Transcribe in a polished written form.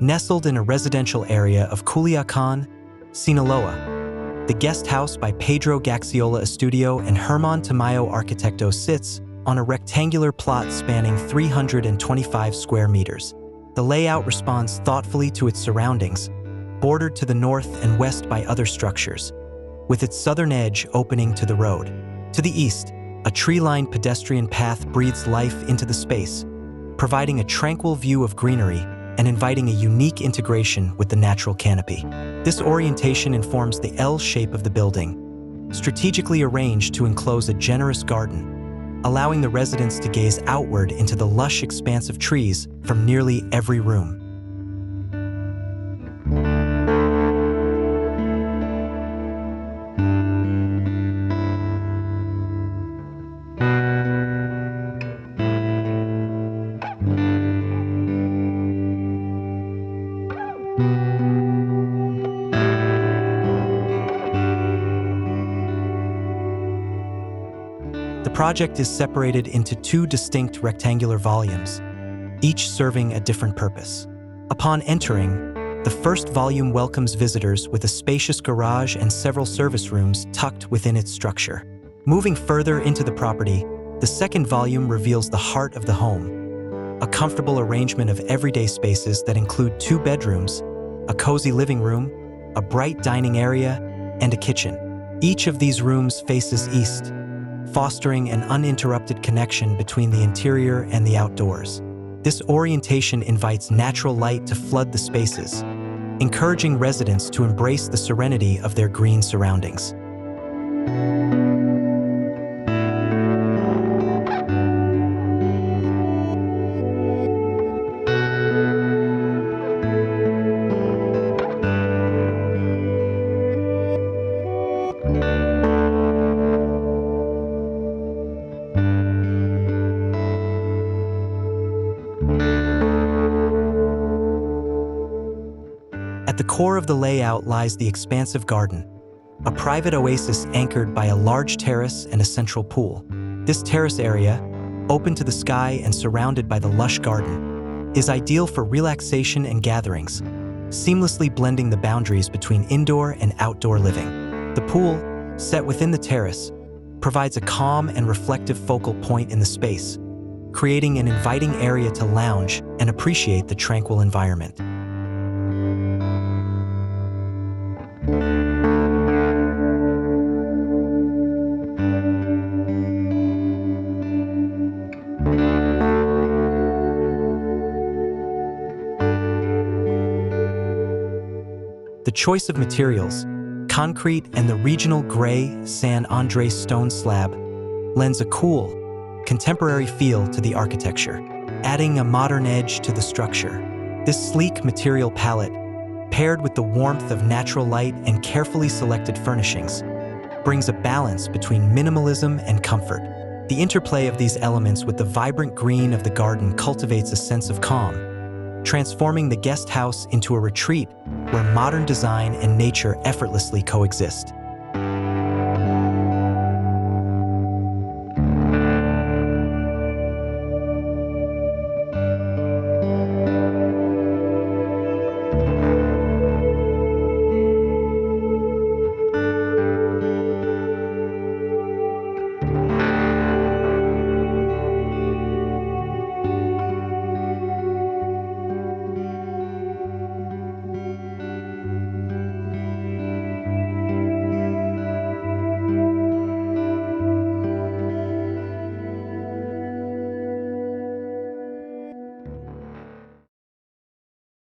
Nestled in a residential area of Culiacán, Sinaloa, the guest house by Pedro Gaxiola Estudio and Hermann Tamayo Arquitectos sits on a rectangular plot spanning 325 square meters. The layout responds thoughtfully to its surroundings, bordered to the north and west by other structures, with its southern edge opening to the road. To the east, a tree-lined pedestrian path breathes life into the space, providing a tranquil view of greenery and inviting a unique integration with the natural canopy. This orientation informs the L shape of the building, strategically arranged to enclose a generous garden, allowing the residents to gaze outward into the lush expanse of trees from nearly every room. The project is separated into two distinct rectangular volumes, each serving a different purpose. Upon entering, the first volume welcomes visitors with a spacious garage and several service rooms tucked within its structure. Moving further into the property, the second volume reveals the heart of the home, a comfortable arrangement of everyday spaces that include 2 bedrooms, a cozy living room, a bright dining area, and a kitchen. Each of these rooms faces east, fostering an uninterrupted connection between the interior and the outdoors. This orientation invites natural light to flood the spaces, encouraging residents to embrace the serenity of their green surroundings. At the core of the layout lies the expansive garden, a private oasis anchored by a large terrace and a central pool. This terrace area, open to the sky and surrounded by the lush garden, is ideal for relaxation and gatherings, seamlessly blending the boundaries between indoor and outdoor living. The pool, set within the terrace, provides a calm and reflective focal point in the space, creating an inviting area to lounge and appreciate the tranquil environment. The choice of materials, concrete and the regional gray San Andrés stone slab, lends a cool, contemporary feel to the architecture, adding a modern edge to the structure. This sleek material palette, paired with the warmth of natural light and carefully selected furnishings, brings a balance between minimalism and comfort. The interplay of these elements with the vibrant green of the garden cultivates a sense of calm, transforming the guest house into a retreat where modern design and nature effortlessly coexist.